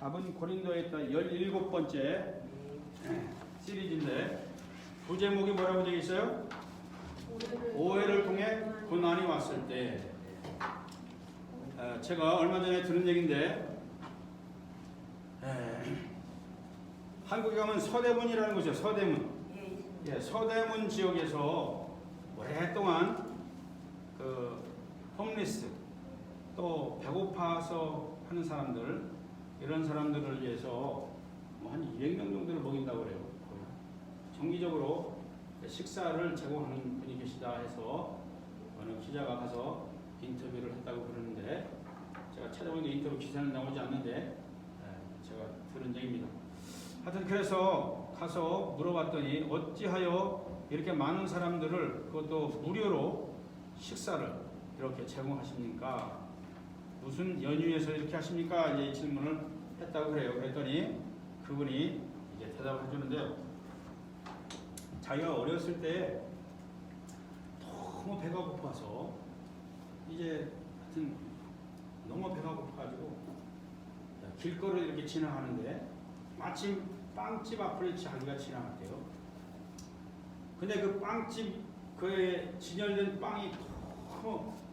답은 고린도에 있던 17번째 시리즈인데 부제목이 뭐라고 되어 있어요? 오해를 통해 고난이 왔을 때. 제가 얼마 전에 들은 얘기인데 한국에 가면 서대문이라는 곳이에요. 서대문. 서대문 지역에서 오랫동안 그 홈리스 또 배고파서 하는 사람들, 이런 사람들을 위해서 한 200명 정도를 먹인다고 그래요. 정기적으로 식사를 제공하는 분이 계시다 해서 어느 기자가 가서 인터뷰를 했다고 그러는데, 제가 찾아보니까 인터뷰 기사는 나오지 않는데 제가 들은 얘기입니다. 하여튼 그래서 가서 물어봤더니 어찌하여 이렇게 많은 사람들을, 그것도 무료로 식사를 이렇게 제공하십니까? 무슨 연유에서 이렇게 하십니까? 이제 질문을 했다고 그래요. 그랬더니 그분이 이제 대답을 해주는데요. 자기가 어렸을 때 너무 배가 고파서 이제 하여튼 너무 배가 고파가지고 길거리를 이렇게 지나가는데 마침 빵집 앞을 자기가 지나갔대요. 근데 그 빵집 그에 진열된 빵이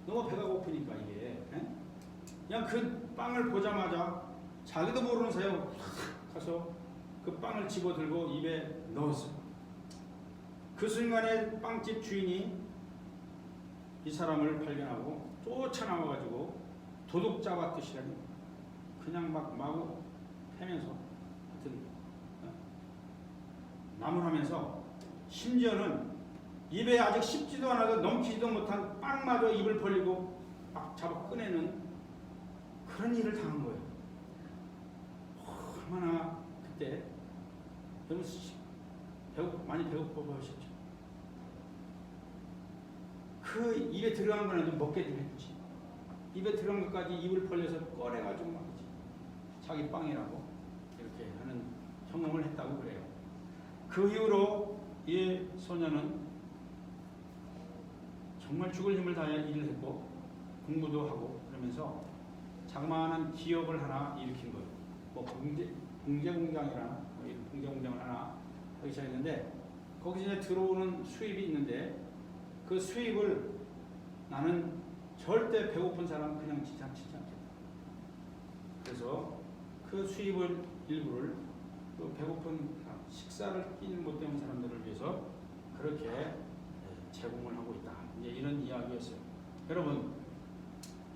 너무 배가 고프니까 이게 그냥 그 빵을 보자마자 자기도 모르는 사이에 가서 그 빵을 집어들고 입에 넣었어요. 그 순간에 빵집 주인이 이 사람을 발견하고 쫓아나와가지고 도둑 잡았듯이 그냥 막 마구 패면서 하여튼 나무라면서 심지어는 입에 아직 씹지도 않아도 넘기지도 못한 빵마저 입을 벌리고 막 잡아 꺼내는 그런 일을 당한 거예요. 얼마나 그때 많이 배고파 보셨죠? 그 입에 들어간 거는 좀 먹게 좀 했지. 입에 들어간 것까지 입을 벌려서 꺼내가지고 막 자기 빵이라고 이렇게 하는 경험을 했다고 그래요. 그 이후로 이 소녀는 정말 죽을 힘을 다해 일을 했고 공부도 하고 그러면서 자그마한 기업을 하나 일으킨 거예요. 뭐 봉제 공장이라나 이런 봉제 공장을 하나 하기 시작했는데, 거기서 이제 들어오는 수입이 있는데 그 수입을 나는 절대 배고픈 사람 그냥 지참치지 않겠다. 그래서 그 수입을 일부를 그 배고픈 식사를 끼니 못 때우는 사람들을 위해서 그렇게 제공을 하고 있다. 이제 이런 이야기였어요. 여러분,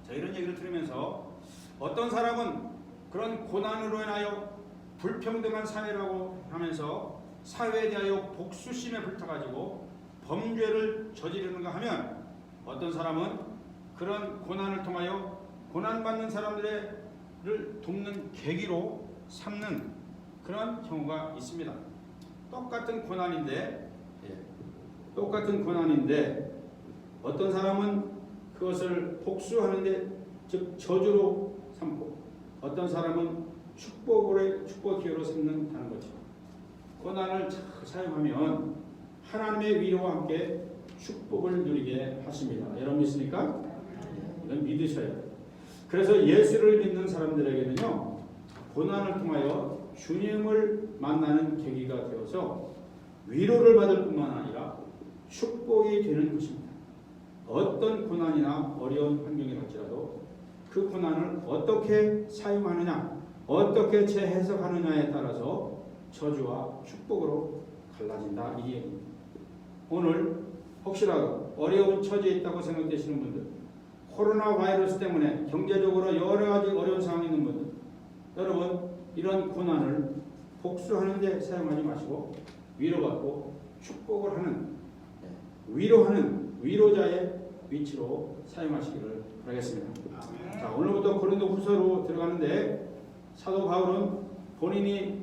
자, 이런 얘기를 들으면서 어떤 사람은 그런 고난으로 인하여 불평등한 사회라고 하면서 사회에 대하여 복수심에 불타가지고 범죄를 저지르는가 하면, 어떤 사람은 그런 고난을 통하여 고난받는 사람들을 돕는 계기로 삼는 그런 경우가 있습니다. 똑같은 고난인데 어떤 사람은 그것을 복수하는데, 즉 저주로 삼고, 어떤 사람은 축복 기회로 삼는다는 거죠. 고난을 잘 사용하면 하나님의 위로와 함께 축복을 누리게 하십니다. 여러분 믿습니까? 이건 믿으셔야 돼요. 그래서 예수를 믿는 사람들에게는요, 고난을 통하여 주님을 만나는 계기가 되어서 위로를 받을 뿐만 아니라 축복이 되는 것입니다. 어떤 고난이나 어려운 환경이 할지라도 그 고난을 어떻게 사용하느냐, 어떻게 재해석하느냐에 따라서 저주와 축복으로 갈라진다, 이 얘기입니다. 오늘 혹시라도 어려운 처지에 있다고 생각되시는 분들, 코로나 바이러스 때문에 경제적으로 여러 가지 어려운 상황이 있는 분들, 여러분 이런 고난을 복수하는 데 사용하지 마시고 위로받고 축복을 하는, 위로하는 위로자의 위치로 사용하시기를 바라겠습니다. 자, 오늘부터 고린도 후서로 들어가는데, 사도 바울은 본인이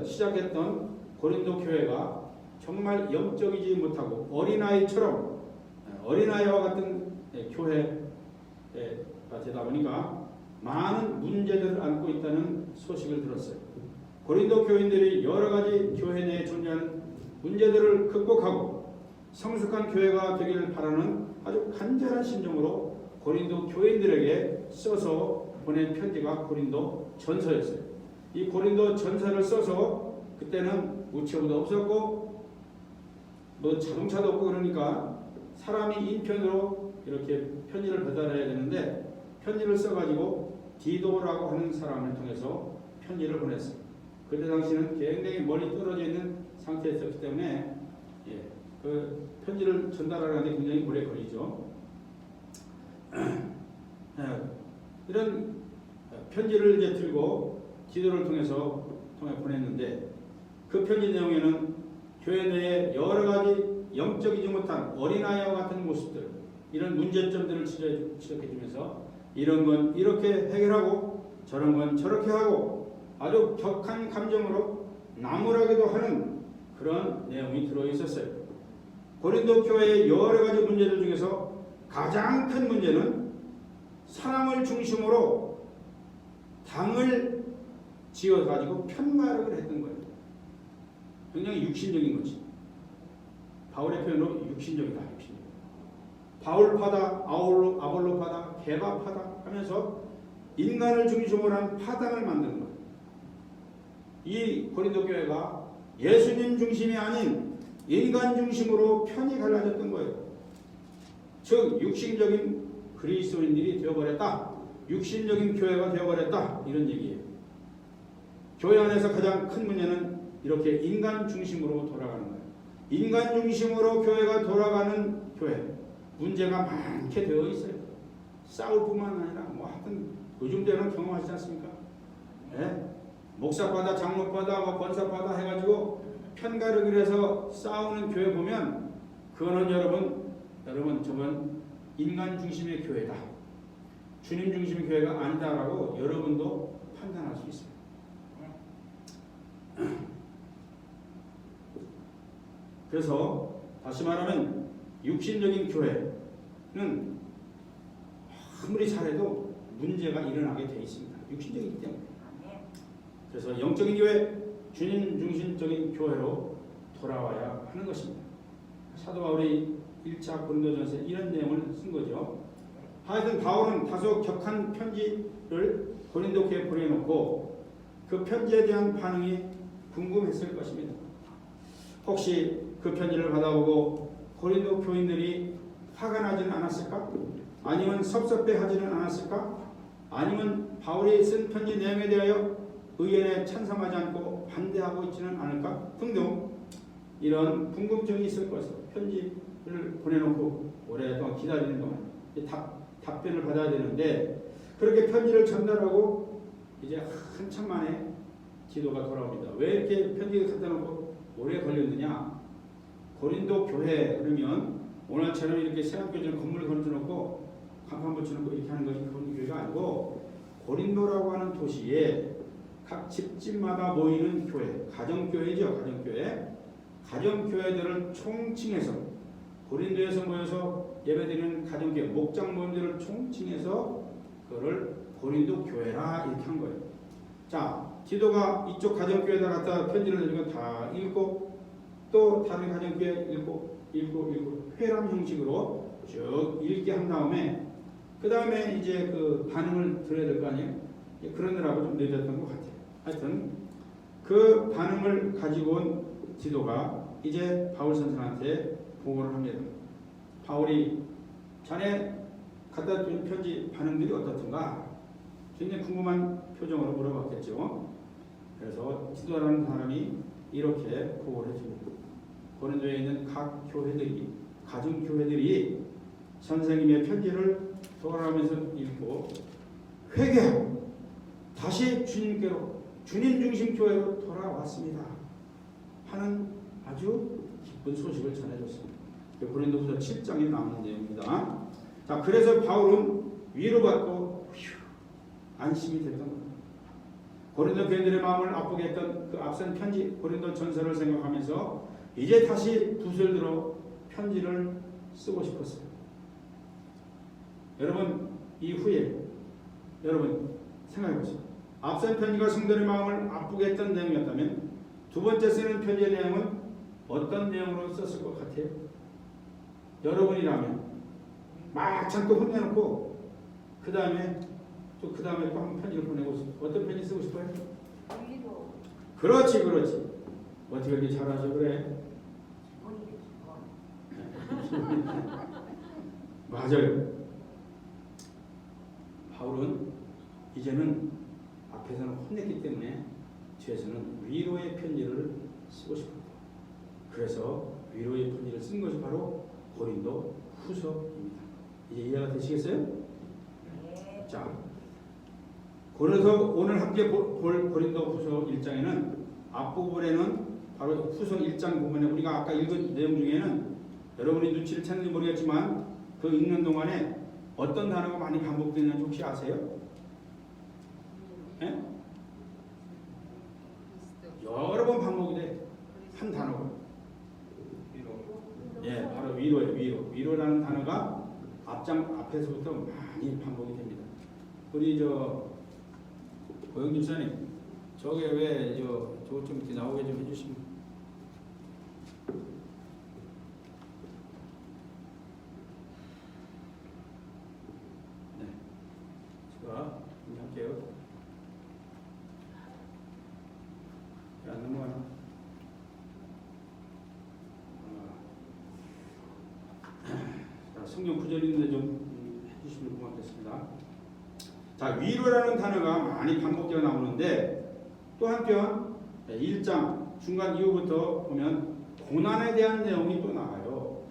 시작했던 고린도 교회가 정말 영적이지 못하고 어린아이와 같은 교회가 되다 보니까 많은 문제들을 안고 있다는 소식을 들었어요. 고린도 교인들이 여러 가지 교회 내에 존재하는 문제들을 극복하고 성숙한 교회가 되기를 바라는 아주 간절한 심정으로 고린도 교인들에게 써서 보낸 편지가 고린도 전서였어요. 이 고린도 전서를 써서 그때는 우체부도 없었고 뭐 자동차도 없고 그러니까 사람이 인편으로 이렇게 편지를 배달해야 되는데 편지를 써가지고 디도라고 하는 사람을 통해서 편지를 보냈어요. 그때 당시는 굉장히 멀리 떨어져 있는 상태였기 때문에 그 편지를 전달하는 데 굉장히 오래 걸리죠. 이런 편지를 이제 들고 디도를 통해 보냈는데 그 편지 내용에는 교회 내에 여러 가지 영적이지 못한 어린아이와 같은 모습들, 이런 문제점들을 지적해주면서 이런 건 이렇게 해결하고 저런 건 저렇게 하고 아주 격한 감정으로 나무라기도 하는 그런 내용이 들어있었어요. 고린도 교회의 여러 가지 문제들 중에서 가장 큰 문제는 사람을 중심으로 당을 지어가지고 편가르기를 했던 거예요. 굉장히 육신적인 거지. 바울의 표현으로 육신적이다. 바울파다, 아볼로파다, 개바파다 하면서 인간을 중심으로 한 파당을 만드는 거예요. 이 고린도 교회가 예수님 중심이 아닌 인간 중심으로 편이 갈라졌던 거예요. 즉 육신적인 그리스도인들이 되어버렸다. 육신적인 교회가 되어버렸다. 이런 얘기예요. 교회 안에서 가장 큰 문제는 이렇게 인간 중심으로 돌아가는 거예요. 인간 중심으로 교회가 돌아가는 교회, 문제가 많게 되어 있어요. 싸울 뿐만 아니라 뭐 하여튼 요즘 때는 경험하시지 않습니까? 목사파다, 장로파다, 뭐 권사파다 해가지고 편가르기를 해서 싸우는 교회 보면 그거는 여러분 저건 인간 중심의 교회다. 주님 중심의 교회가 아니다라고 여러분도 판단할 수 있어요. 그래서 다시 말하면 육신적인 교회는 아무리 잘해도 문제가 일어나게 되어 있습니다. 육신적이기 때문에. 그래서 영적인 교회, 주님 중심적인 교회로 돌아와야 하는 것입니다. 사도 바울이 1차 고린도전서에 이런 내용을 쓴 거죠. 하여튼 바울은 다소 격한 편지를 고린도 교회에 보내놓고 그 편지에 대한 반응이 궁금했을 것입니다. 혹시 그 편지를 받아보고 고린도 교인들이 화가 나지는 않았을까? 아니면 섭섭해하지는 않았을까? 아니면 바울이 쓴 편지 내용에 대하여 의견에 찬성하지 않고 반대하고 있지는 않을까? 등등 이런 궁금증이 있을 것이다. 편지를 보내놓고 오랫동안 기다리는 동안 답변을 받아야 되는데 그렇게 편지를 전달하고 이제 한참 만에 디도가 돌아옵니다. 왜 이렇게 편지를 갖다 놓고 오래 걸렸느냐? 고린도 교회 그러면 오늘처럼 이렇게 세안교회처럼 건물을 건져놓고 간판 붙여놓고 이렇게 하는 것이 그런 교회가 아니고 고린도라고 하는 도시에 각 집집마다 모이는 교회, 가정교회죠. 가정교회들을 총칭해서 고린도에서 모여서 예배드리는 가정교회, 목장 모임들을 총칭해서 그거를 고린도 교회라 이렇게 한 거예요. 자, 디도가 이쪽 가정교회에다 갖다 편지를 내리고 다 읽고 또 다른 가정교회 읽고 회람 형식으로 쭉 읽게 한 다음에 그 다음에 이제 그 반응을 들어야 될 거 아니에요? 그러느라고 좀 늦었던 것 같아요. 하여튼 그 반응을 가지고 온 디도가 이제 바울 선생한테 보고를 합니다. 바울이 자네 갖다 준 편지 반응들이 어떻던가? 굉장히 궁금한 표정으로 물어봤겠죠. 그래서 디도라는 사람이 이렇게 보고를 해줍니다. 고린도에 있는 각 교회들이, 가정교회들이 선생님의 편지를 돌아가면서 읽고 회개하고 다시 주님께로, 주님 중심 교회로 돌아왔습니다 하는 아주 기쁜 소식을 전해줬습니다. 고린도후서 7장에 나오는 내용입니다. 자, 그래서 바울은 위로받고 안심이 됐던 겁니다. 고린도 교인들의 마음을 아프게 했던 그 앞선 편지, 고린도 전서를 생각하면서 이제 다시 붓을 들어 편지를 쓰고 싶었어요. 여러분 이후에 여러분 생각해보세요. 앞선 편지가 성도의 마음을 아프게 했던 내용이었다면 두 번째 쓰는 편지의 내용은 어떤 내용으로 썼을 것 같아요? 여러분이라면 막 참고 혼내놓고 그 다음에 또 그 다음에 또 한 편지를 보내고 싶어요. 어떤 편지 쓰고 싶어요? 위로. 그렇지, 그렇지. 어떻게 그렇게 잘하셔 그래? 맞아요. 바울은 이제는 앞에서는 혼냈기 때문에 뒤에서는 위로의 편지를 쓰고 싶었다. 그래서 위로의 편지를 쓴 것이 바로 고린도 후서입니다. 이제 이해가 되시겠어요? 네. 자, 그래서 오늘 함께 볼 고린도 후서 1장에는 앞부분에는 바로 후서 1장 부분에 우리가 아까 읽은 내용 중에는 여러분이 눈치를 챘는지 모르겠지만 그 읽는 동안에 어떤 단어가 많이 반복되는지 혹시 아세요? 예? 여러 번 반복이 돼. 한 단어가. 예, 바로 위로예요. 위로. 위로라는 단어가 앞에서부터 많이 반복이 됩니다. 우리 고영 집사님, 저게 왜 저거 좀 이렇게 나오게 좀 해주시면. 네, 제가 할게요. 안 넘어가나? 자, 성경 구절인데 좀 해주시면 고맙겠습니다. 자, 위로라는 단어가 많이 반복되어 나오는데 또 한편 1장 중간 이후부터 보면 고난에 대한 내용이 또 나와요.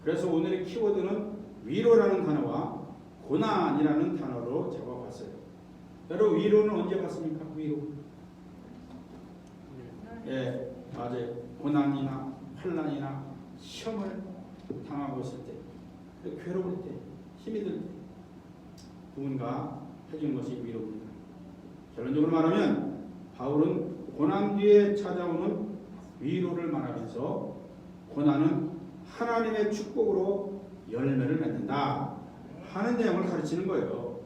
그래서 오늘의 키워드는 위로라는 단어와 고난이라는 단어로 잡아봤어요. 여러분 위로는 언제 봤습니까? 위로. 예, 맞아요. 고난이나 환난이나 시험을 당하고 있을 때, 괴로울 때, 힘이 들 때 누군가 해주는 것이 위로입니다. 결론적으로 말하면 바울은 고난 뒤에 찾아오는 위로를 말하면서 고난은 하나님의 축복으로 열매를 맺는다 하는 내용을 가르치는 거예요.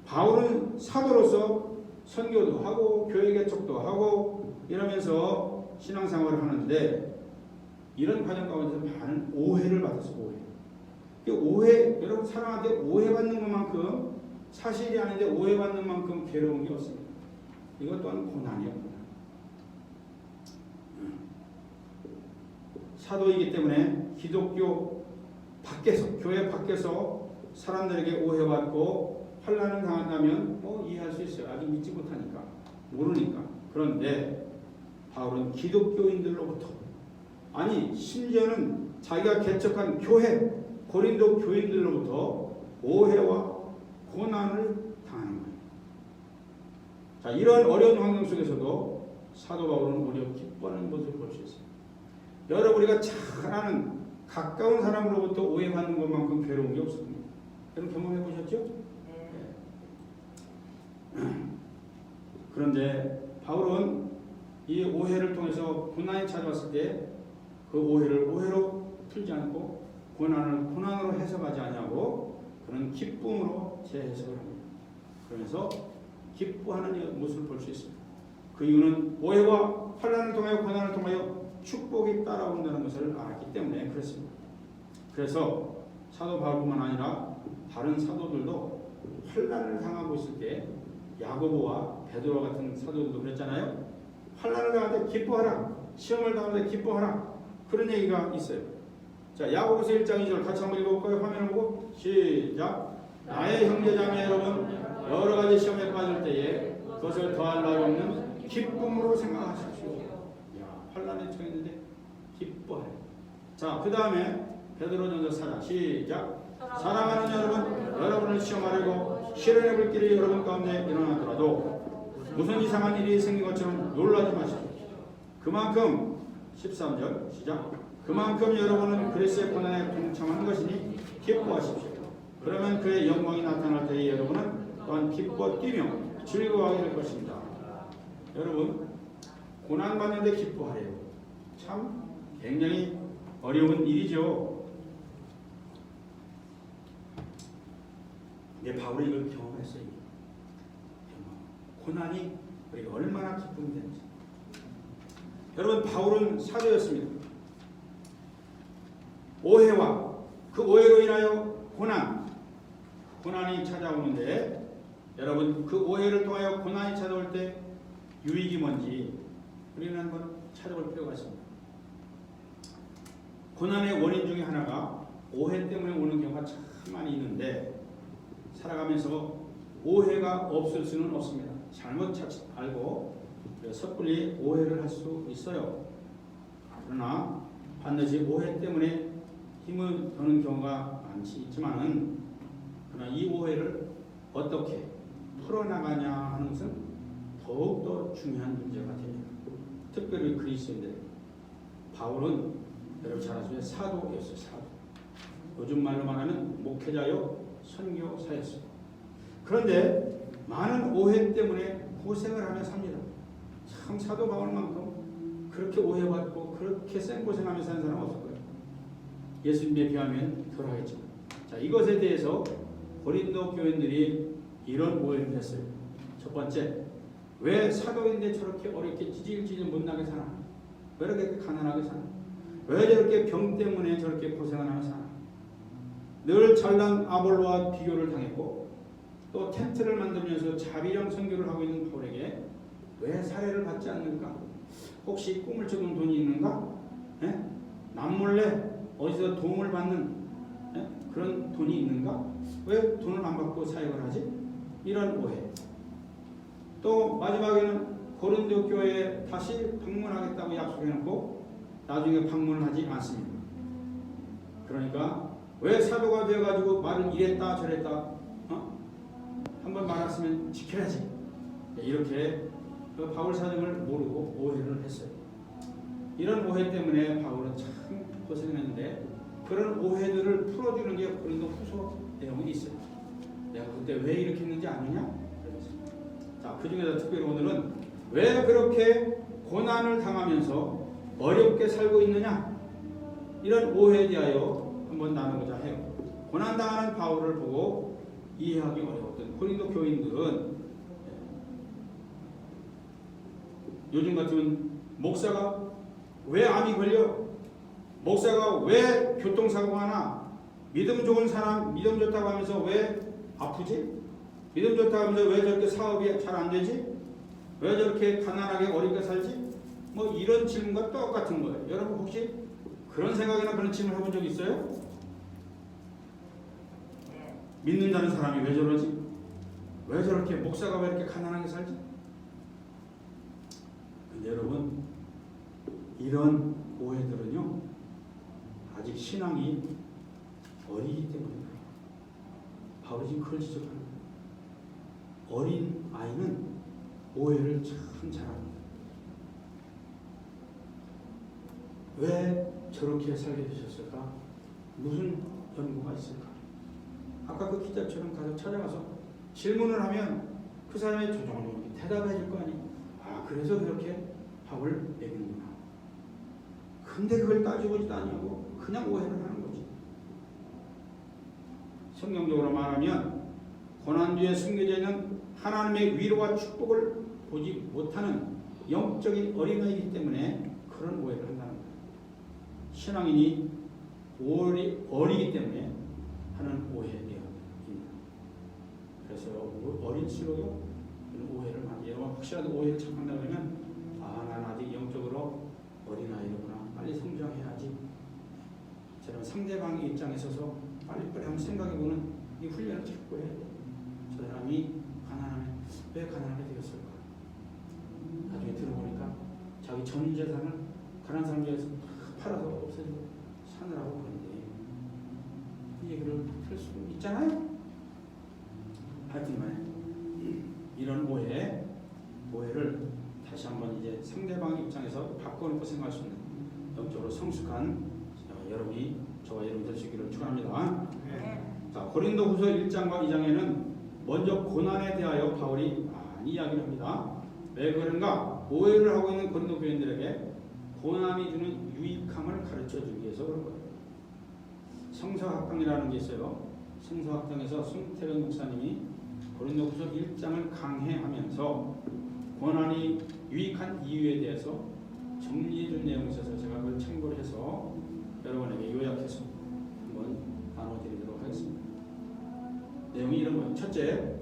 바울은 사도로서 선교도 하고 교회 개척도 하고 이러면서 신앙생활을 하는데 이런 과정 가운데서 많은 오해를 받았어요. 오해, 여러분 사람한테 오해받는 것만큼 사실이 아닌데 오해받는 만큼 괴로운 게 없습니다. 이것 또한 고난이에요. 사도이기 때문에 기독교 밖에서, 교회 밖에서 사람들에게 오해받고 환난을 당한다면 이해할 수 있어요. 아직 믿지 못하니까, 모르니까. 그런데 바울은 기독교인들로부터, 아니 심지어는 자기가 개척한 교회, 고린도 교인들로부터 오해와 고난을 당하는 거예요. 자, 이런 어려운 환경 속에서도 사도 바울은 오히려 기뻐하는 것을 볼 수 있어요. 여러분, 우리가 잘 아는 가까운 사람으로부터 오해받는 것만큼 괴로운 게 없습니다. 여러분 경험해 보셨죠? 네. 그런데 바울은 이 오해를 통해서 고난이 찾아왔을 때 그 오해를 오해로 풀지 않고 고난을 고난으로 해석하지 않냐고 그런 기쁨으로 재해석을 합니다. 그러면서 기뻐하는 모습을 볼 수 있습니다. 그 이유는 오해와 환난을 통하여 고난을 통하여 축복이 따라온다는 것을 알았기 때문에 그렇습니다. 그래서 사도 바울뿐만 아니라 다른 사도들도 환난을 당하고 있을 때 야고보와 베드로 같은 사도들도 그랬잖아요. 환난을 당할 때 기뻐하라, 시험을 당할 때 기뻐하라, 그런 얘기가 있어요. 자, 야고보서 1장 2절 같이 한번 읽어볼까요? 화면을 보고 시작. 나의 형제자매 여러분, 여러 가지 시험에 빠질 때에 그것을 더할 나위 없는 기쁨으로 생각하십시오. 야, 환난에 처했는데 기뻐해. 자, 그 다음에 베드로전서 4장 시작. 사랑하는 여러분, 여러분을 시험하려고 시련의 불길이 여러분 가운데 일어나더라도 무슨 이상한 일이 생긴 것처럼 놀라지 마십시오. 그만큼 13절 시작. 그만큼 여러분은 그리스도의 고난에 동참하는 것이니 기뻐하십시오. 그러면 그의 영광이 나타날 때에 여러분은 또한 기뻐 뛰며 즐거워하게 될 것입니다. 여러분, 고난받는데 기뻐하래요. 참 굉장히 어려운 일이죠. 근데 바울이 이걸 경험했어요. 고난이 우리가 얼마나 기쁨이 되는지. 여러분, 바울은 사도였습니다. 오해와 그 오해로 인하여 고난이 찾아오는데 여러분 그 오해를 통하여 고난이 찾아올 때 유익이 뭔지 우리는 한번 찾아볼 필요가 있습니다. 고난의 원인 중에 하나가 오해 때문에 오는 경우가 참 많이 있는데 살아가면서 오해가 없을 수는 없습니다. 잘못 알고 섣불리 오해를 할 수 있어요. 그러나 반드시 오해 때문에 힘을 드는 경우가 많지 있지만은 그러나 이 오해를 어떻게 풀어나가냐 하는 것은 더욱더 중요한 문제가 됩니다. 특별히 그리스도인들 바울은 여러분 잘 아시죠? 사도였어요. 사도. 요즘 말로 말하면 목회자요 선교사였어요. 그런데 많은 오해 때문에 고생을 하며 삽니다. 참 사도 바울만큼 그렇게 오해받고 그렇게 생고생하며 사는 사람은 없을 거예요. 예수님에 비하면 덜하겠지만. 자, 이것에 대해서 고린도 교인들이 이런 오해를 했어요. 첫 번째, 왜 사도인데 저렇게 어렵게 찌질찌질 못나게 사나? 왜 이렇게 가난하게 사나? 왜 저렇게 병 때문에 저렇게 고생을 하며 사나? 늘 잘난 아볼로와 비교를 당했고 또 텐트를 만들면서 자비령 선교를 하고 있는 바울에게 왜 사례를 받지 않는가? 혹시 꿈을 쫓는 돈이 있는가? 예? 남몰래 어디서 도움을 받는 그런 돈이 있는가? 왜 돈을 안 받고 사역을 하지? 이런 오해. 또 마지막에는 고린도 교회에 다시 방문하겠다고 약속해놓고 나중에 방문을 하지 않습니다. 그러니까 왜 사도가 되어가지고 말을 이랬다 저랬다 한번 말했으면 지켜야지. 이렇게 그 바울 사정을 모르고 오해를 했어요. 이런 오해 때문에 바울은 참 고생했는데 그런 오해들을 풀어주는 게 고린도 후서 내용이 있어요. 내가 그때 왜 이렇게 했는지 아느냐? 자, 그 중에서 특별히 오늘은 왜 그렇게 고난을 당하면서 어렵게 살고 있느냐? 이런 오해에 대하여 한번 나누고자 해요. 고난당하는 바울을 보고 이해하기 어려웠던 고린도 교인들은 요즘 같으면 목사가 왜 암이 걸려? 목사가 왜 교통사고가 나? 믿음 좋은 사람, 믿음 좋다고 하면서 왜 아프지? 믿음 좋다고 하면서 왜 저렇게 사업이 잘 안 되지? 왜 저렇게 가난하게 어렵게 살지? 뭐 이런 질문과 똑같은 거예요. 여러분 혹시 그런 생각이나 그런 질문 해본 적 있어요? 믿는다는 사람이 왜 저러지? 왜 저렇게 목사가 왜 이렇게 가난하게 살지? 근데 여러분 이런 오해들은요 아직 신앙이 어리기 때문입니다. 바울이 지금 그걸 지적하는 거예요. 어린 아이는 오해를 참 잘합니다. 왜 저렇게 살게 되셨을까? 무슨 연구가 있을까? 아까 그 기자처럼 가서 찾아가서 질문을 하면 그 사람의 조종적으로 대답해 줄 거 아니에요. 아, 그래서 그렇게 밥을 먹이는구나. 근데 그걸 따지고지도 아니하고 그냥 오해를 하는 거지. 성경적으로 말하면 고난 뒤에 숨겨져 있는 하나님의 위로와 축복을 보지 못하는 영적인 어린아이이기 때문에 그런 오해를 한다는 거예요. 신앙인이 어리기 때문에 하는 오해입니다. 그래서 어릴수록 오해를 많이 해요. 혹시라도 오해를 자꾸 한다 그러면 난 아직 영적으로 어린아이로구나. 빨리 성장해야지. 저는 상대방의 입장에 서서 빨리빨리 한번 생각해보는 이 훈련을 자꾸 해야 돼요. 저 사람이 가난하면 왜 가난하게 되었을까? 나중에 들어보니까 자기 전 재산을 가난한 사람 중에서 팔아서 없애고 사느라고 그런데 이 얘기를 할 수 있잖아요. 하여튼간에 이런 오해를 다시 한번 이제 상대방의 입장에서 바꿔놓고 생각할 수 있는 영적으로 성숙한 여러분이 저와 여러분 될 수 있기를 축원합니다. 자, 고린도후서 1장과 2장에는 먼저 고난에 대하여 바울이 많이 이야기를 합니다. 왜 그런가? 오해를 하고 있는 고린도 교인들에게 고난이 주는 유익함을 가르쳐 주기 위해서 그런 거예요. 성서학당이라는 게 있어요. 성서학당에서 손태근 목사님이 고린도후서 1장을 강해하면서 고난이 유익한 이유에 대해서 정리해 준 내용이 있어서 제가 그걸 참고를 해서 여러분에게 요약해서 한번 나눠드리도록 하겠습니다. 내용이 이런 거예요. 첫째,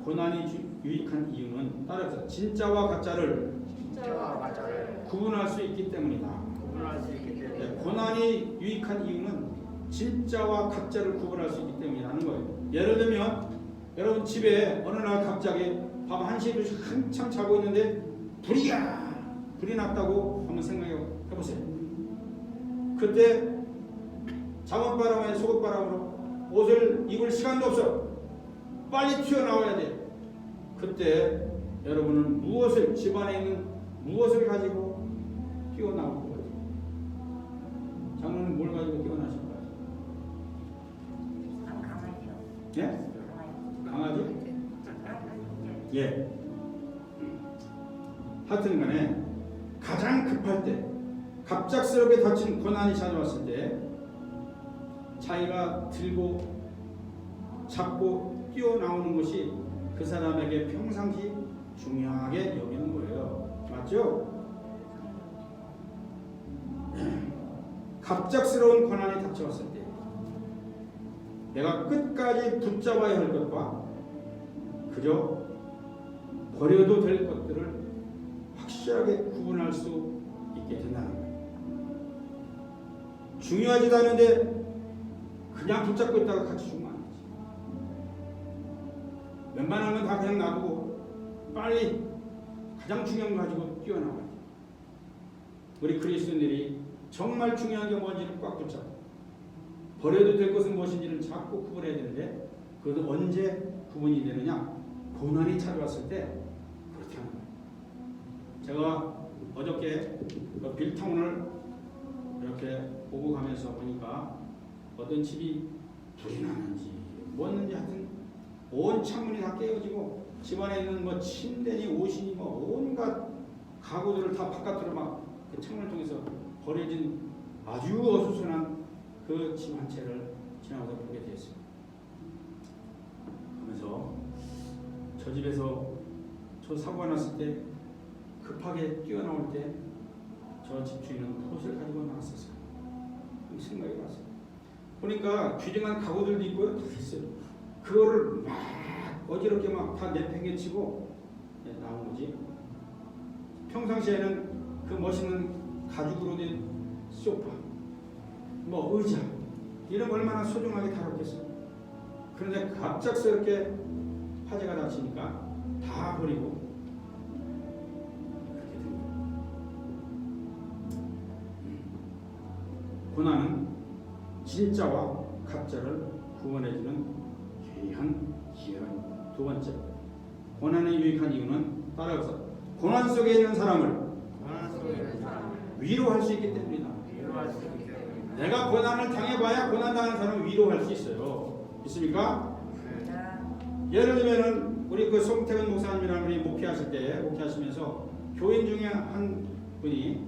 고난이 유익한 이유는 따라서 진짜와 가짜를 진짜와 가짜를 구분할 수 있기 때문이다. 구분할 수 있기 때문에 고난이 유익한 이유는 진짜와 가짜를 구분할 수 있기 때문이라는 거예요. 예를 들면 여러분 집에 어느 날 갑자기 밤 1시에 2시 한참 자고 있는데 불이 났다고 한번 생각해 보세요. 그때 잠옷바람에 속옷바람으로 옷을 입을 시간도 없어. 빨리 튀어나와야 돼. 그때 여러분은 무엇을 집안에 있는 무엇을 가지고 뛰어나올 것 같아요? 장로는 뭘 가지고 뛰어나실 것 같아요? 강아지요. 예? 강아지? 예. 하여튼 간에 가장 급할 때 갑작스럽게 닥친 고난이 찾아왔을 때 자기가 들고 잡고 뛰어나오는 것이 그 사람에게 평상시 중요하게 여기는 거예요. 맞죠? 갑작스러운 고난이 닥쳐왔을 때 내가 끝까지 붙잡아야 할 것과 그저 버려도 될 것들을 확실하게 구분할 수 있게 된다는 거예요. 중요하지도 않은데 그냥 붙잡고 있다가 같이 죽으면 안 되지. 웬만하면 다 그냥 놔두고 빨리 가장 중요한 거 가지고 뛰어나와야 돼. 우리 그리스도인들이 정말 중요한 게 뭔지를 꽉 붙잡고 버려도 될 것은 무엇인지를 자꾸 구분해야 되는데 그것은 언제 구분이 되느냐? 고난이 찾아왔을 때 그렇게 하는 거예요. 제가 어저께 그 빌타운을 이렇게 보고 가면서 보니까 어떤 집이 불이 났는지 뭐였는지 하여튼 온 창문이 다 깨어지고 집안에 있는 뭐 침대니 옷이니 뭐 온갖 가구들을 다 바깥으로 막 그 창문을 통해서 버려진 아주 어수선한 그 집 한 채를 지나가다 보게 되었습니다. 그러면서 저 집에서 저 사고가 났을 때 급하게 뛰어나올 때 저 집주인은 무엇을 가지고 나왔었어요? 생각이 났어요. 보니까 귀중한 가구들도 있고요, 다 있어요. 그거를 막 어지럽게 막 다 내팽개치고 나온 거지. 평상시에는 그 멋있는 가죽으로 된 소파, 뭐 의자 이런 거 얼마나 소중하게 다뤘겠어요. 그런데 갑작스럽게 화재가 닥치니까 다 버리고 그렇게 된 거예요. 고난은 진짜와 가짜를 구분해주는 귀한 기회입니다. 두 번째, 고난의 유익한 이유는 따라서 고난 속에 있는 사람을 위로할 수 있기 때문이다. 위로할 수 있기 때문에 내가 고난을 당해봐야 고난당하는 사람을 위로할 수 있어요. 있습니까? 예를 들면은 우리 그 송태근 목사님이라는 분이 목회하시면서 교인 중에 한 분이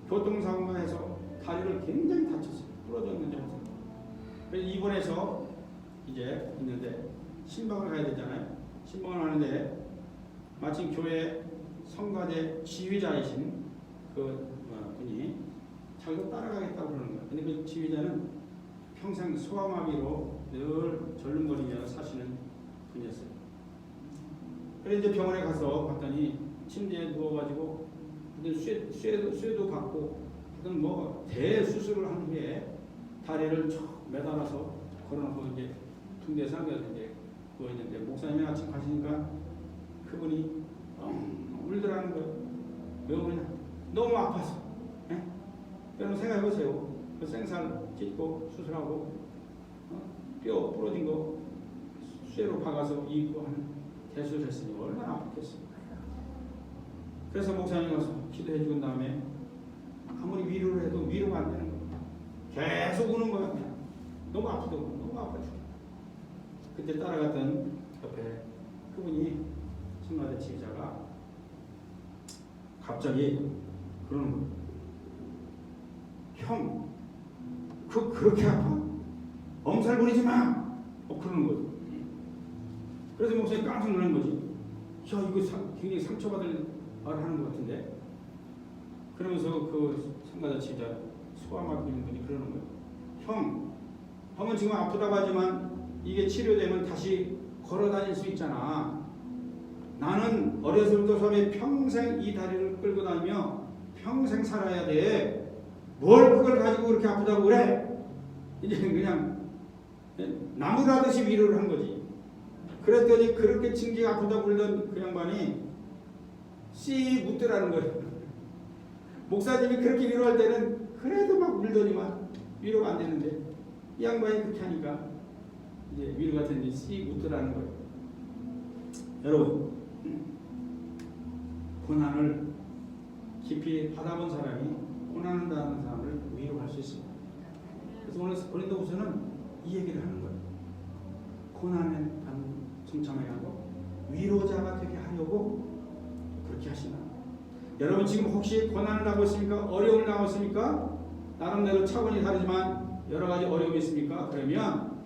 교통사고가 해서 다리를 굉장히 다쳤어요. 부러졌는지 못해요. 그래서 입원해서 이제 있는데 신방을 가야 되잖아요. 신방을 하는데 마침 교회 성가대 지휘자이신 그 분이 자기가 따라가겠다고 그러는 거예요. 근데 그 지휘자는 평생 소아마비로 늘 절름거리며 사시는 분이었어요. 그래서 이제 병원에 가서 봤더니 침대에 누워가지고 쇠도 받고 하여튼 뭐 대수술을 한 후에 다리를 쭉 매달아서 걸어놓고 이제 붕대 상가에서 이제 누워있는데 목사님이 아침 가시니까 그분이 울더라는 거예요. 왜 그러냐? 너무 아파서. 예? 여러분 생각해보세요. 그 생살 찢고 수술하고 뼈 부러진 거 쇠로 박아서 입고 하는 대수술 했으니 얼마나 아팠겠어요. 그래서 목사님 가서 기도해 준 다음에 아무리 위로를 해도 위로가 안 되는 거예요. 계속 우는 거야. 그냥. 너무 아프다고. 너무 아파 죽어. 그때 따라갔던 옆에 그분이 청와대 지휘자가 갑자기 그러는 거예요. 형, 그렇게 아파? 엄살 부리지 마! 그러는 거예요. 그래서 목사님 깜짝 놀란 거지. 야, 이거 굉장히 상처받을 말을 하는 것 같은데? 그러면서 그 청가자 지휘자 소아마비 있는 분이 그러는 거예요. 형은 지금 아프다고 하지만 이게 치료되면 다시 걸어 다닐 수 있잖아. 나는 어려서부터 섬에 평생 이 다리를 끌고 다니며 평생 살아야 돼. 뭘 그걸 가지고 그렇게 아프다고 그래? 이제 그냥 나무라듯이 위로를 한 거지. 그랬더니 그렇게 징징 아프다고 그러던 그 양반이 씩 웃더라는 거예요. 목사님이 그렇게 위로할 때는 그래도 막 울더니만 위로가 안 되는데 이 양반이 그렇게 하니까 이제 위로가 되는데 씩 웃더라는 거예요. 여러분, 고난을 깊이 받아본 사람이 고난을 당하는 사람을 위로할 수 있습니다. 그래서 오늘 고린도후서는 이 얘기를 하는 거예요. 고난에 동참해가고 위로자가 되게 하려고 그렇게 하신다. 여러분 지금 혹시 고난을 당하고 있습니까? 어려움을 당하고 있습니까? 나름대로 차원이 다르지만 여러 가지 어려움이 있습니까? 그러면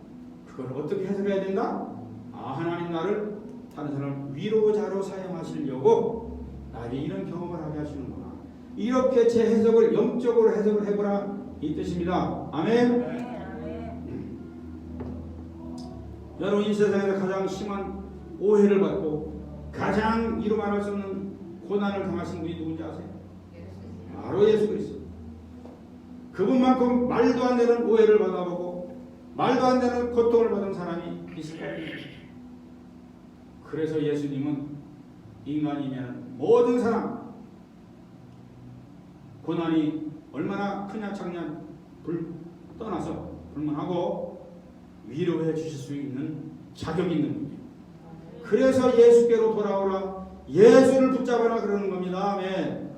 그걸 어떻게 해석해야 된다? 하나님 나를 다른 사람 위로자로 사용하시려고 나에게 이런 경험을 하게 하시는구나. 이렇게 제 해석을 영적으로 해석을 해보라 이 뜻입니다. 아멘. 여러분 이 세상에서 가장 심한 오해를 받고 가장 이루 말할 수 없는 고난을 당하신 분이 누군지 아세요? 바로 예수 그리스도. 그분만큼 말도 안 되는 오해를 받아보고 말도 안 되는 고통을 받은 사람이 있을 겁니다. 그래서 예수님은 인간이면 모든 사람 고난이 얼마나 크냐 작냐 떠나서 불문하고 위로해 주실 수 있는 자격이 있는 분이에요. 그래서 예수께로 돌아오라, 예수를 붙잡아라 그러는 겁니다. 아멘.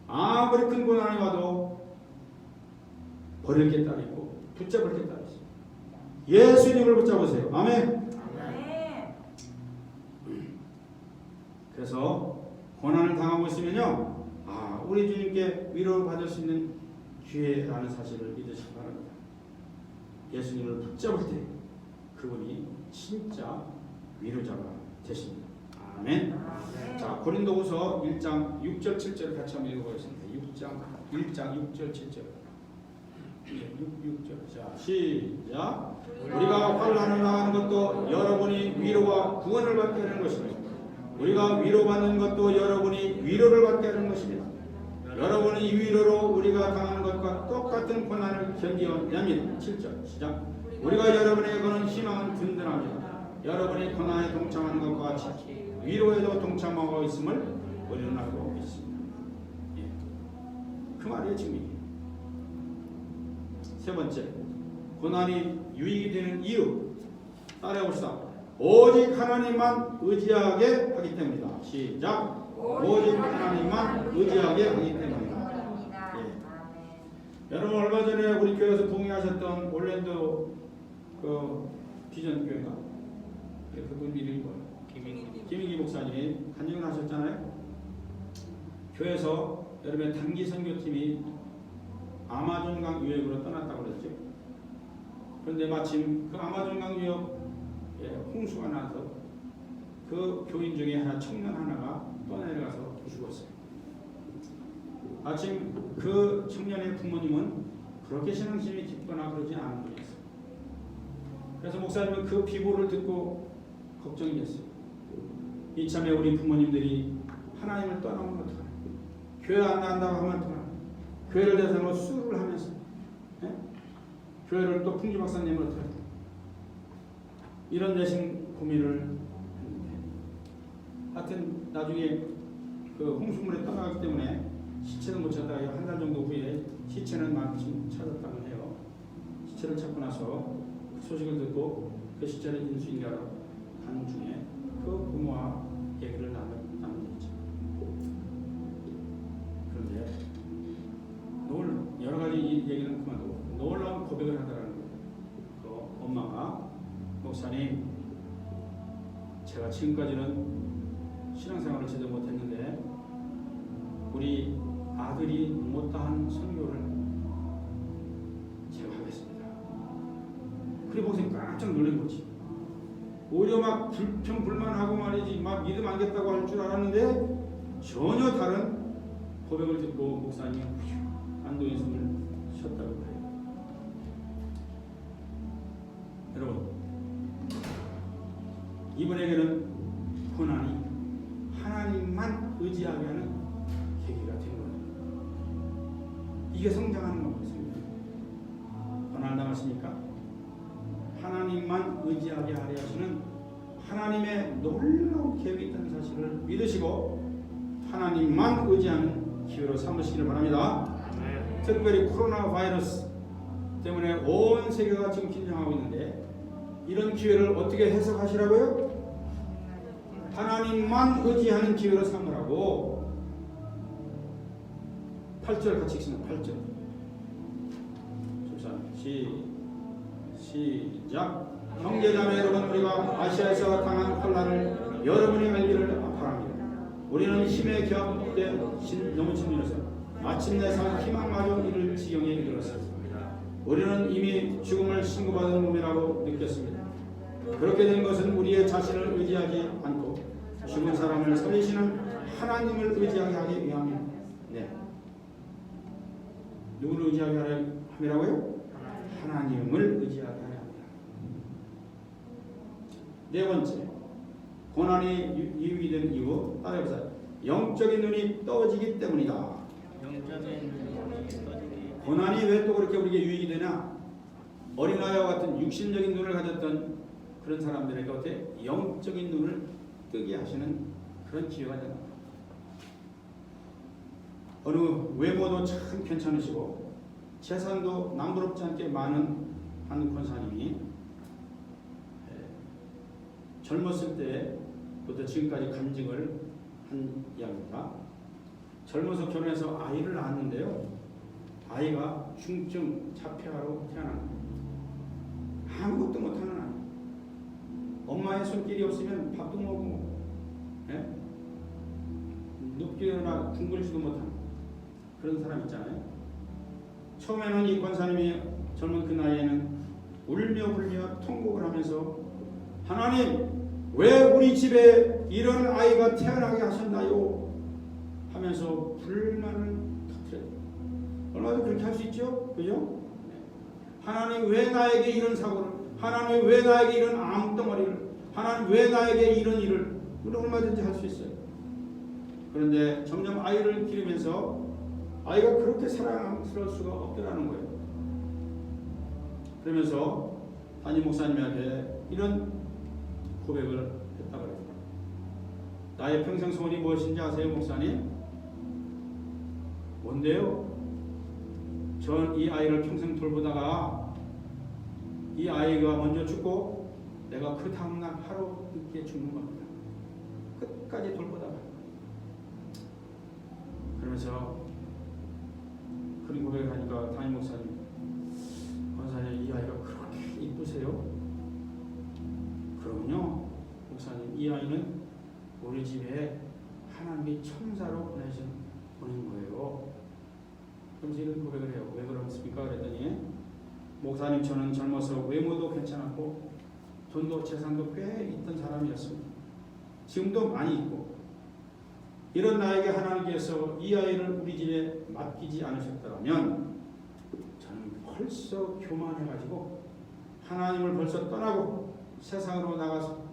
아무리 큰 고난이 와도 버릴 게 따로 있고 붙잡을 게 따로 있어요. 예수님을 붙잡으세요. 아멘. 그래서 고난을 당하고 있으면요, 우리 주님께 위로를 받을 수 있는 기회라는 사실을 믿으시기 바랍니다. 예수님을 붙잡을 때 그분이 진짜 위로자가 되십니다. 아멘. 자, 고린도후서 1장 6절 7절 같이 한번 읽어보겠습니다. 1장 6절 7절. 6절. 자, 시작. 우리가 환난을 당하는 것도 여러분이 위로와 구원을 받게 하는 것입니다. 우리가 위로받는 것도 여러분이 위로를 받게 하는 것입니다. 여러분이 이 위로로 우리가 당하는 것과 똑같은 고난을 견디었냐면 7절 시작. 우리가 여러분에게 거는 희망은 든든합니다. 여러분이 고난에 동참하는 것과 같이 위로에도 동참하고 있음을 우리는 알고 있습니다. 예. 그 말이에요 지금 이게. 세 번째, 고난이 유익이 되는 이유 따라해봅시다. 오직 하나님만 의지하게 하기 때문이다. 시작. 오직 하나님만 의지하게 하기 때문이다. 예. 여러분 얼마 전에 우리 교회에서 동의하셨던 올랜도 그 비전 교회가 그분 이름이 뭐예요? 김인기 목사님이 간증을 하셨잖아요. 교회에서 여러분의 단기 선교팀이 아마존강 유역으로 떠났다고 그랬죠. 그런데 마침 그 아마존강 유역 홍수가 나서 그 교인 중에 청년 하나가 떠내려가서 죽었어요. 마침 그 청년의 부모님은 그렇게 신앙심이 깊거나 그러지 않은 분이었어요. 그래서 목사님은 그 비보를 듣고 걱정이 됐어요. 이참에 우리 부모님들이 하나님을 떠나면 어떡하나, 교회 안 나간다고 하면 어떡하나, 교회를 대상으로 수를 하면서 교회를 또 풍주 박사님을 어떡하나, 이런 내심 고민을 했는데 하여튼 나중에 그 홍수물에 떠나기 때문에 시체는 못 찾다가 한 달 정도 후에 시체는 마침 찾았다고 해요. 시체를 찾고 나서 그 소식을 듣고 그 시체를 인수인계하러 가는 중에 그 부모와 얘기를 나누었죠. 그런데 여러 가지 얘기는 그만두고 놀라운 고백을 하더라는 거예요. 그 엄마가 목사님, 제가 지금까지는 신앙생활을 제대로 못했는데 우리 아들이 못다한 선교를 제가 하겠습니다. 그리고 목사님 깜짝 놀란 거지. 오히려 막 불평불만하고 말이지 막 믿음 안겠다고 할 줄 알았는데 전혀 다른 고백을 듣고 목사님이 안도의 숨을 쉬었다고 그래요. 여러분, 이분에게는 고난이 하나님만 의지하게 하는 계기가 된 거예요. 이게 성장하는 거거든요. 고난 당하십니까? 하나님만 의지하게 하려 하시는 하나님의 놀라운 계획이 있다는 사실을 믿으시고 하나님만 의지하는 기회로 삼으시기를 바랍니다. 특별히 코로나 바이러스 때문에 온 세계가 지금 긴장하고 있는데 이런 기회를 어떻게 해석하시라고요? 하나님만 의지하는 기회로 삼으라고 8절 같이 읽습니다. 8절 시작. 형제자매 여러분, 우리가 아시아에서 당한 혼란을 여러분이 알기를 바랍니다. 우리는 힘에 격대 너무 친밀해서 마침내 산 희망마저 이를 지경에 이르렀습니다. 우리는 이미 죽음을 신고받은 몸이라고 느꼈습니다. 그렇게 된 것은 우리의 자신을 의지하지 않고 죽은 사람을 살리시는 하나님을 의지하게 하기 위함입니다. 네. 누구를 의지하게 함이라고요? 하나님을 의지하게 하려 합니다. 네 번째, 고난이 유익이 된 이유 따라해보세요. 영적인 눈이 떠지기 때문이다. 고난이 왜 또 그렇게 우리에게 유익이 되냐? 어린아이와 같은 육신적인 눈을 가졌던 그런 사람들에게 어때? 영적인 눈을 뜨게 하시는 그런 기회가 된다. 어느 외모도 참 괜찮으시고 재산도 남부럽지 않게 많은 한 권사님이 젊었을 때부터 지금까지 간증을 한 이야기입니다. 젊어서 결혼해서 아이를 낳았는데요. 아이가 중증 자폐아로 태어난 거예요. 아무것도 못하는 아이. 엄마의 손길이 없으면 밥도 먹고 눕기나 둥글지도 못하는 그런 사람 있잖아요. 처음에는 이 권사님이 젊은 그 나이에는 울며 불며 통곡을 하면서 하나님, 왜 우리 집에 이런 아이가 태어나게 하셨나요? 하면서 불만을 터뜨려요. 얼마나 그렇게 할 수 있죠? 그죠? 하나님, 왜 나에게 이런 사고를, 하나님, 왜 나에게 이런 암덩어리를, 하나님, 왜 나에게 이런 일을, 얼마든지 할 수 있어요. 그런데 점점 아이를 기르면서 아이가 그렇게 사랑스러울 수가 없더라는 거예요. 그러면서 담임 목사님한테 이런 고백을 했다고 해요. 나의 평생 소원이 무엇인지 아세요, 목사님? 뭔데요? 전 이 아이를 평생 돌보다가 이 아이가 먼저 죽고 내가 그 다음날 하루 늦게 죽는 겁니다. 끝까지 돌보다가. 그러면서 그런 고백을 하니까 담임 목사님, 권사님, 이 아이가 그렇게 이쁘세요? 그럼요, 목사님, 이 아이는 우리 집에 하나님이 천사로 보낸 거예요. 그러면서 이런 고백을 해요. 왜 그렇습니까? 그랬더니 목사님, 저는 젊어서 외모도 괜찮았고 돈도 재산도 꽤 있던 사람이었습니다. 지금도 많이 있고, 이런 나에게 하나님께서 이 아이를 우리 집에 맡기지 않으셨다면 저는 벌써 교만해가지고 하나님을 벌써 떠나고 세상으로 나가서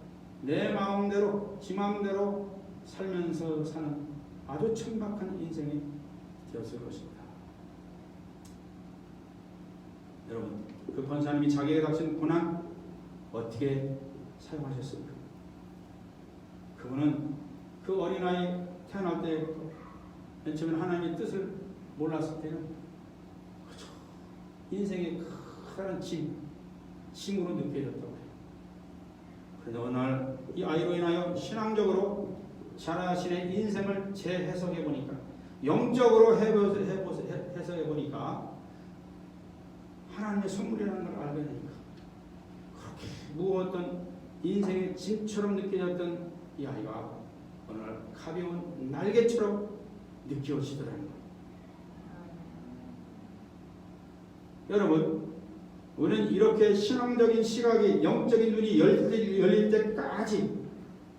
내 마음대로 지 마음대로 살면서 사는 아주 천박한 인생이 되었을 것입니다. 여러분, 그 권사님이 자기에게 닥친 고난 어떻게 사용하셨습니까? 그분은 그 어린아이 태어날 때 맨 처음에 하나님의 뜻을 몰랐을 때는 그저 인생의 커다란 짐으로 느껴졌다고 해요. 그런데 어느 날 이 아이로 인하여 신앙적으로 자신의 인생을 재해석해 보니까, 영적으로 해석해 보니까 하나님의 선물이라는 걸 알게 되니까 그렇게 무거웠던 인생의 짐처럼 느껴졌던 이 아이가 어느 날 가벼운 날개처럼 느껴지더라는 거예요. 여러분, 우리는 이렇게 신앙적인 시각이, 영적인 눈이 열릴 때까지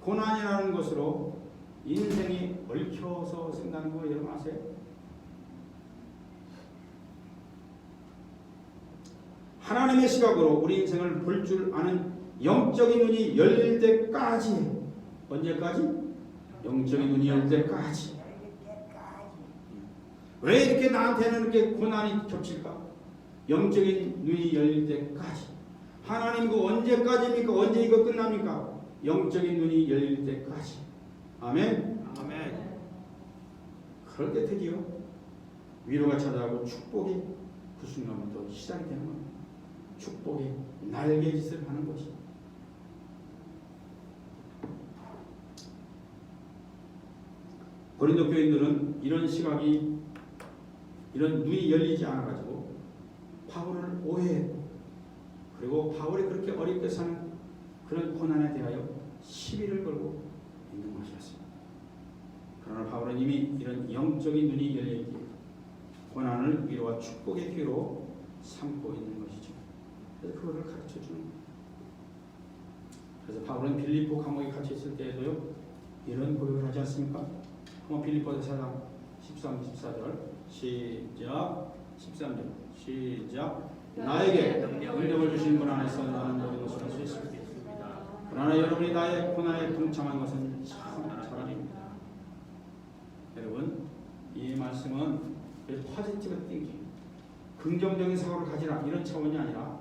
고난이라는 것으로 인생이 얽혀서 생기는 거 여러분 아세요? 하나님의 시각으로 우리 인생을 볼 줄 아는 영적인 눈이 열릴 때까지. 언제까지? 영적인 눈이 열릴 때까지. 왜 이렇게 나한테는 이렇게 고난이 겹칠까? 영적인 눈이 열릴 때까지. 하나님 그 언제까지입니까? 언제 이거 끝납니까? 영적인 눈이 열릴 때까지. 아멘. 아멘. 그럴 때 드디어 위로가 찾아오고 축복이 그 순간부터 시작이 되는 겁니다. 축복이 날개짓을 하는 것이. 고린도 교인들은 이런 시각이, 이런 눈이 열리지 않아가지고 바울을 오해했고, 그리고 바울이 그렇게 어렵게 사는 그런 고난에 대하여 시비를 걸고 있는 것이었습니다. 그러나 바울은 이미 이런 영적인 눈이 열려있기에 고난을 위로와 축복의 기회로 삼고 있는 것이죠. 그래서 그거를 가르쳐주는 거예요. 그래서 바울은 빌립보 감옥에 갇혀 있을 때에도요, 이런 고백을 하지 않습니까? 한번 빌립보서 4장 13, 14절 시작. 13절 시작. 나에게 능력을 주신 분 안에서 나는 모든 것을 할 수 있습니다. 그러나 여러분이 나의 고난에 동참한 것은 참 잘합니다. 여러분, 이 말씀은 포지티브 띵킹, 긍정적인 사고를 가지라, 이런 차원이 아니라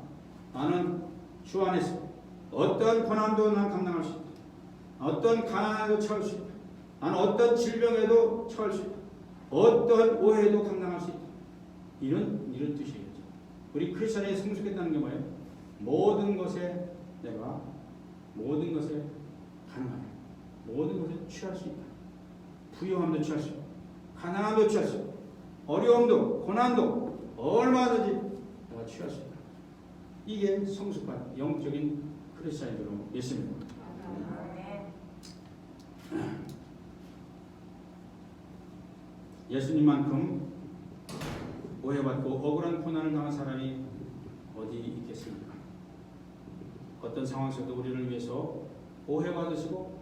나는 주 안에서 어떤 고난도 난 감당할 수 있다. 어떤 가난에도 처할 수 있다. 나는 어떤 질병에도 처할 수 있다. 어떤 오해에도 감당할 수 있다. 이런 뜻이겠죠. 우리 크리스천이 성숙했다는 게 뭐예요? 모든 것에 내가 모든 것에 가능하다. 모든 것에 취할 수 있다. 부유함도 취할 수 있고, 가난함도 취할 수 있고, 어려움도 고난도 얼마든지 내가 취할 수 있다. 이게 성숙한 영적인 크리스천인 줄로 믿습니다. 예수님만큼 오해받고 억울한 고난을 당한 사람이 어디 있겠습니까? 어떤 상황 속도 우리를 위해서 오해받으시고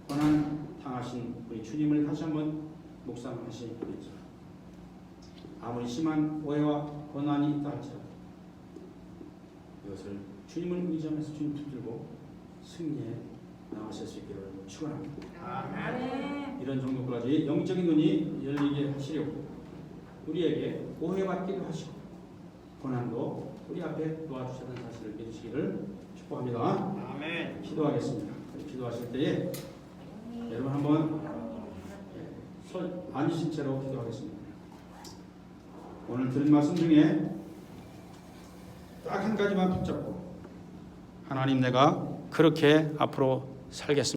고난 당하신 우리 주님을 다시 한번 묵상하시겠죠. 아무리 심한 오해와 고난이 있다 할지라도 이것을 주님을 의지하면서 주님 붙들고 승리해 나가실 수 있기를 축원합니다. 아멘. 이런 정도까지 영적인 눈이 열리게 하시려고 우리에게 오해받기도 하시고 고난도 우리 앞에 도와주시는 사실을 믿으시기를 축복합니다. 아멘. 기도하겠습니다. 기도하실 때에 여러분 한번 손 앉으신 채로 기도하겠습니다. 오늘 들은 말씀 중에 딱 한 가지만 붙잡고 하나님, 내가 그렇게 앞으로 살겠습니다.